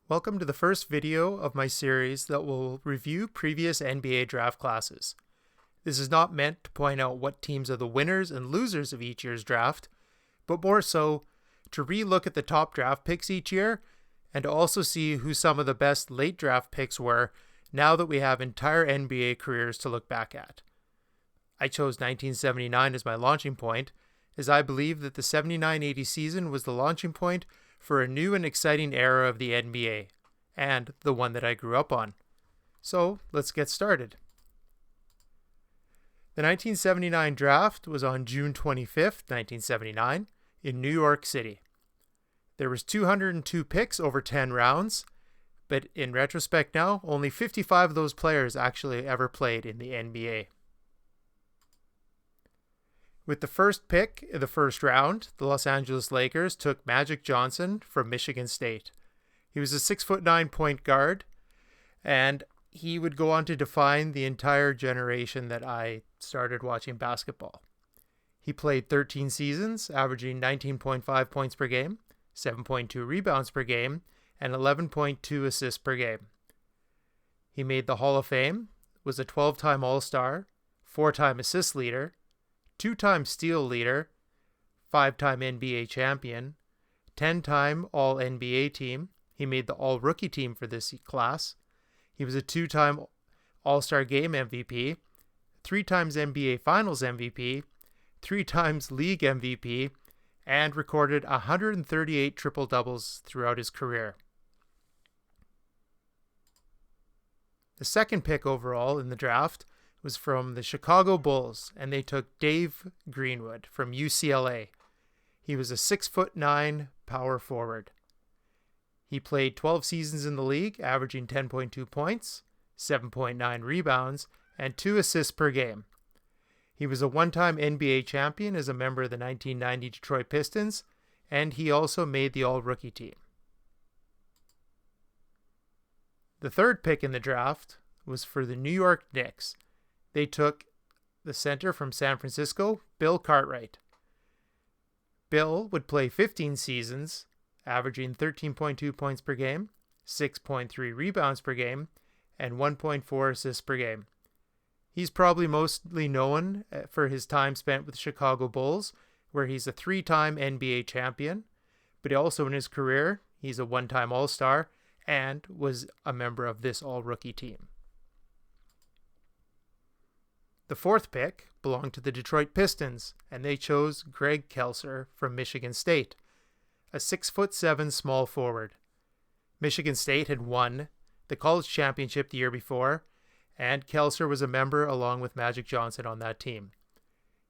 Welcome to the first video of my series that will review previous NBA draft classes. This is not meant to point out what teams are the winners and losers of each year's draft, but more so to re-look at the top draft picks each year and to also see who some of the best late draft picks were now that we have entire NBA careers to look back at. I chose 1979 as my launching point, as I believe that the 79-80 season was the launching point for a new and exciting era of the NBA, and the one that I grew up on. So, let's get started. The 1979 draft was on June 25th, 1979, in New York City. There was 202 picks over 10 rounds, but in retrospect now, only 55 of those players actually ever played in the NBA. With the first pick in the first round, the Los Angeles Lakers took Magic Johnson from Michigan State. He was a 6'9" point guard, and he would go on to define the entire generation that I started watching basketball. He played 13 seasons, averaging 19.5 points per game, 7.2 rebounds per game, and 11.2 assists per game. He made the Hall of Fame, was a 12-time All-Star, 4-time assist leader, 2-time steal leader, 5-time NBA champion, 10-time All-NBA team. He made the All-Rookie team for this class. He was a 2-time All-Star Game MVP, 3 times NBA Finals MVP, 3 times League MVP, and recorded 138 triple-doubles throughout his career. The second pick overall in the draft was from the Chicago Bulls, and they took Dave Greenwood from UCLA. He was a 6'9" power forward. He played 12 seasons in the league, averaging 10.2 points, 7.9 rebounds, and 2 assists per game. He was a one-time NBA champion as a member of the 1990 Detroit Pistons, and he also made the All-Rookie team. The third pick in the draft was for the New York Knicks. They took the center from San Francisco, Bill Cartwright. Bill would play 15 seasons, averaging 13.2 points per game, 6.3 rebounds per game, and 1.4 assists per game. He's probably mostly known for his time spent with the Chicago Bulls, where he's a 3-time NBA champion, but also in his career, he's a 1-time All-Star and was a member of this All-Rookie team. The fourth pick belonged to the Detroit Pistons, and they chose Greg Kelser from Michigan State, a 6'7" small forward. Michigan State had won the college championship the year before, and Kelser was a member along with Magic Johnson on that team.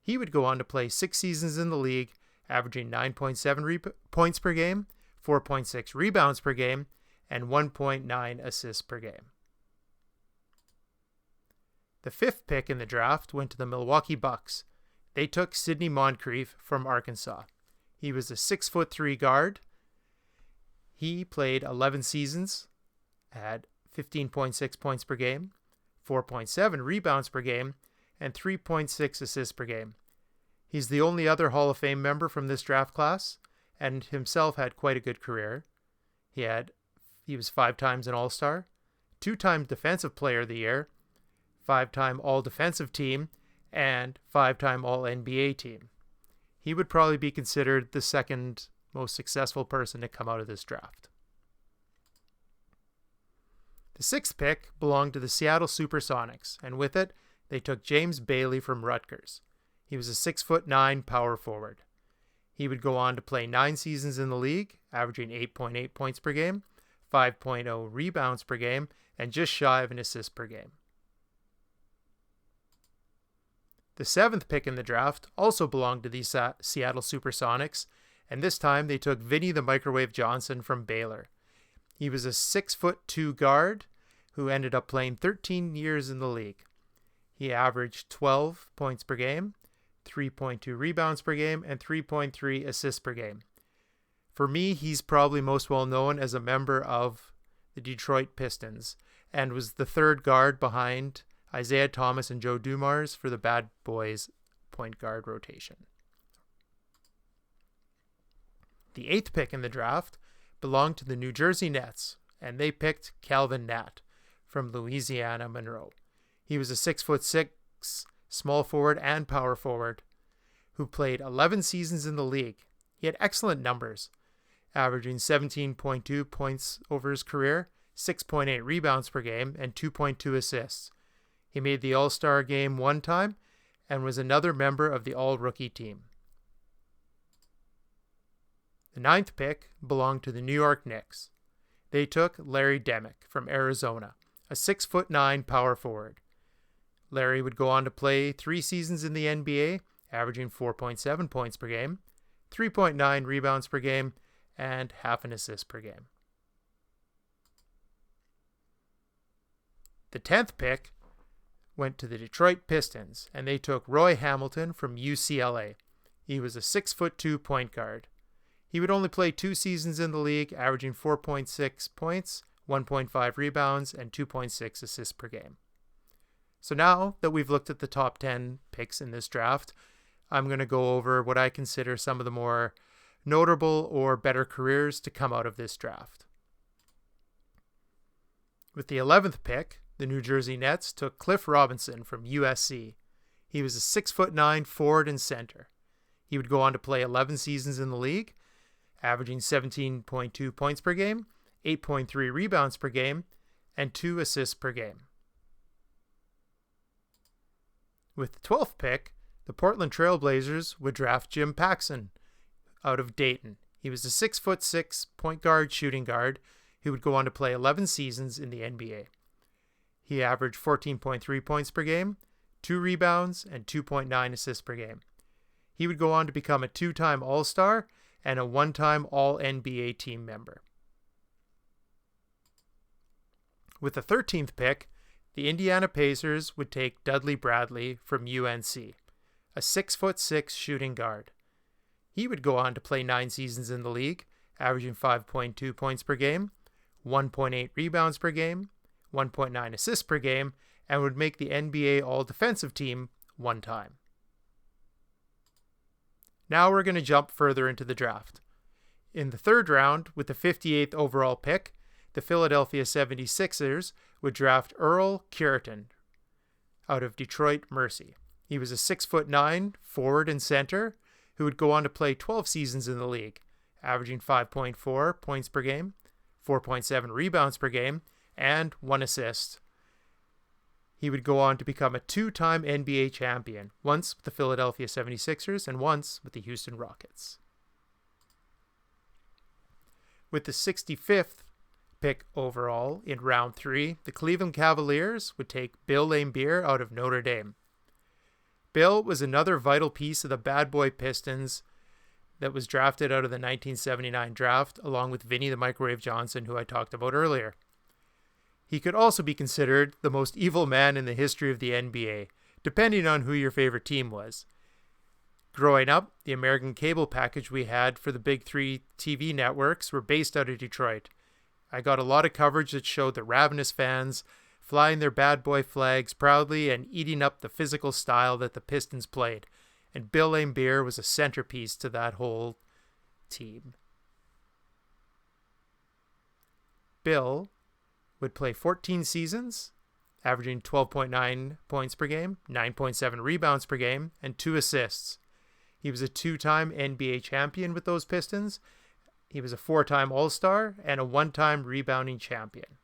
He would go on to play 6 seasons in the league, averaging 9.7 points per game, 4.6 rebounds per game, and 1.9 assists per game. The fifth pick in the draft went to the Milwaukee Bucks. They took Sidney Moncrief from Arkansas. He was a 6'3" guard. He played 11 seasons, had 15.6 points per game, 4.7 rebounds per game, and 3.6 assists per game. He's the only other Hall of Fame member from this draft class, and himself had quite a good career. He was 5 times an All-Star, 2-time Defensive Player of the Year, 5-time All-Defensive Team, and 5-time All-NBA Team. He would probably be considered the second most successful person to come out of this draft. The sixth pick belonged to the Seattle SuperSonics, and with it, they took James Bailey from Rutgers. He was a 6'9" power forward. He would go on to play 9 seasons in the league, averaging 8.8 points per game, 5.0 rebounds per game, and just shy of an assist per game. The seventh pick in the draft also belonged to the Seattle SuperSonics, and this time they took Vinny the Microwave Johnson from Baylor. He was a 6'2" guard who ended up playing 13 years in the league. He averaged 12 points per game, 3.2 rebounds per game, and 3.3 assists per game. For me, he's probably most well known as a member of the Detroit Pistons and was the third guard behind Isaiah Thomas and Joe Dumars for the Bad Boys point guard rotation. The eighth pick in the draft belonged to the New Jersey Nets, and they picked Calvin Natt from Louisiana, Monroe. He was a 6'6" small forward and power forward who played 11 seasons in the league. He had excellent numbers, averaging 17.2 points over his career, 6.8 rebounds per game, and 2.2 assists. He made the All-Star game one time and was another member of the All-Rookie team. The 9th pick belonged to the New York Knicks. They took Larry Demick from Arizona, a 6'9" power forward. Larry would go on to play 3 seasons in the NBA, averaging 4.7 points per game, 3.9 rebounds per game, and half an assist per game. The 10th pick went to the Detroit Pistons, and they took Roy Hamilton from UCLA. He was a 6'2" point guard. He would only play 2 seasons in the league, averaging 4.6 points, 1.5 rebounds, and 2.6 assists per game. So now that we've looked at the top 10 picks in this draft, I'm going to go over what I consider some of the more notable or better careers to come out of this draft. With the 11th pick, the New Jersey Nets took Cliff Robinson from USC. He was a 6'9" forward and center. He would go on to play 11 seasons in the league, averaging 17.2 points per game, 8.3 rebounds per game, and 2 assists per game. With the 12th pick, the Portland Trail Blazers would draft Jim Paxson out of Dayton. He was a 6'6" point guard shooting guard who would go on to play 11 seasons in the NBA. He averaged 14.3 points per game, 2 rebounds, and 2.9 assists per game. He would go on to become a 2-time All-Star and a 1-time All-NBA team member. With the 13th pick, the Indiana Pacers would take Dudley Bradley from UNC, a 6'6" shooting guard. He would go on to play 9 seasons in the league, averaging 5.2 points per game, 1.8 rebounds per game, 1.9 assists per game, and would make the NBA All-Defensive Team 1 time. Now we're going to jump further into the draft. In the 3rd round, with the 58th overall pick, the Philadelphia 76ers would draft Earl Cureton out of Detroit Mercy. He was a 6'9" forward and center who would go on to play 12 seasons in the league, averaging 5.4 points per game, 4.7 rebounds per game, and 1 assist. He would go on to become a 2-time NBA champion, once with the Philadelphia 76ers and once with the Houston Rockets. With the 65th pick overall in round 3, the Cleveland Cavaliers would take Bill Laimbeer out of Notre Dame. Bill was another vital piece of the Bad Boy Pistons that was drafted out of the 1979 draft, along with Vinny the Microwave Johnson, who I talked about earlier. He could also be considered the most evil man in the history of the NBA, depending on who your favorite team was. Growing up, the American cable package we had for the big 3 TV networks were based out of Detroit. I got a lot of coverage that showed the ravenous fans flying their bad boy flags proudly and eating up the physical style that the Pistons played, and Bill Laimbeer was a centerpiece to that whole team. Bill would play 14 seasons, averaging 12.9 points per game, 9.7 rebounds per game, and 2 assists. He was a 2-time NBA champion with those Pistons. He was a 4-time All-Star and a 1-time rebounding champion.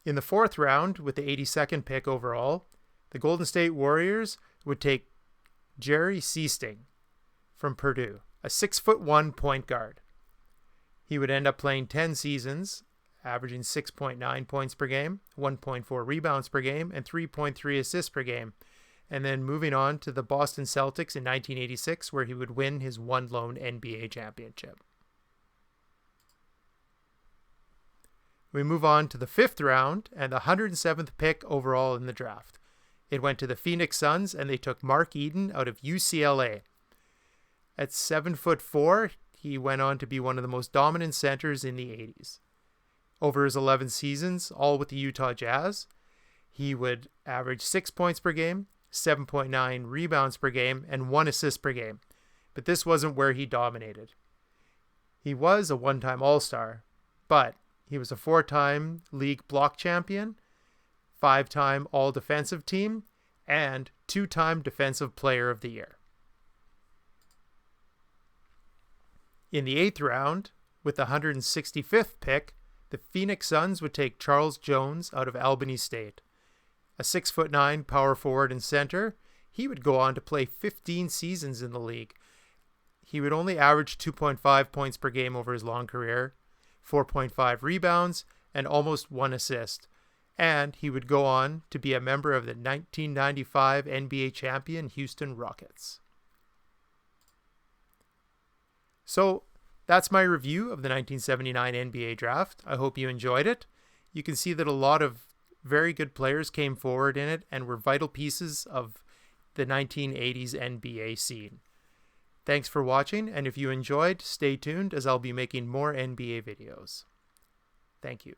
In the 4th round, with the 82nd pick overall, the Golden State Warriors would take Jerry Sichting from Purdue, a 6'1" point guard. He would end up playing 10 seasons, averaging 6.9 points per game, 1.4 rebounds per game, and 3.3 assists per game, and then moving on to the Boston Celtics in 1986, where he would win his one lone NBA championship. We move on to the 5th round and the 107th pick overall in the draft. It went to the Phoenix Suns, and they took Mark Eaton out of UCLA. At 7'4", he went on to be one of the most dominant centers in the 80s. Over his 11 seasons, all with the Utah Jazz, he would average 6 points per game, 7.9 rebounds per game, and 1 assist per game. But this wasn't where he dominated. He was a one-time All-Star, but he was a 4-time league block champion, 5-time All-Defensive Team, and 2-time Defensive Player of the Year. In the 8th round, with the 165th pick, the Phoenix Suns would take Charles Jones out of Albany State. A 6'9" power forward and center, he would go on to play 15 seasons in the league. He would only average 2.5 points per game over his long career, 4.5 rebounds, and almost 1 assist. And he would go on to be a member of the 1995 NBA champion Houston Rockets. So that's my review of the 1979 NBA draft. I hope you enjoyed it. You can see that a lot of very good players came forward in it and were vital pieces of the 1980s NBA scene. Thanks for watching, and if you enjoyed, stay tuned as I'll be making more NBA videos. Thank you.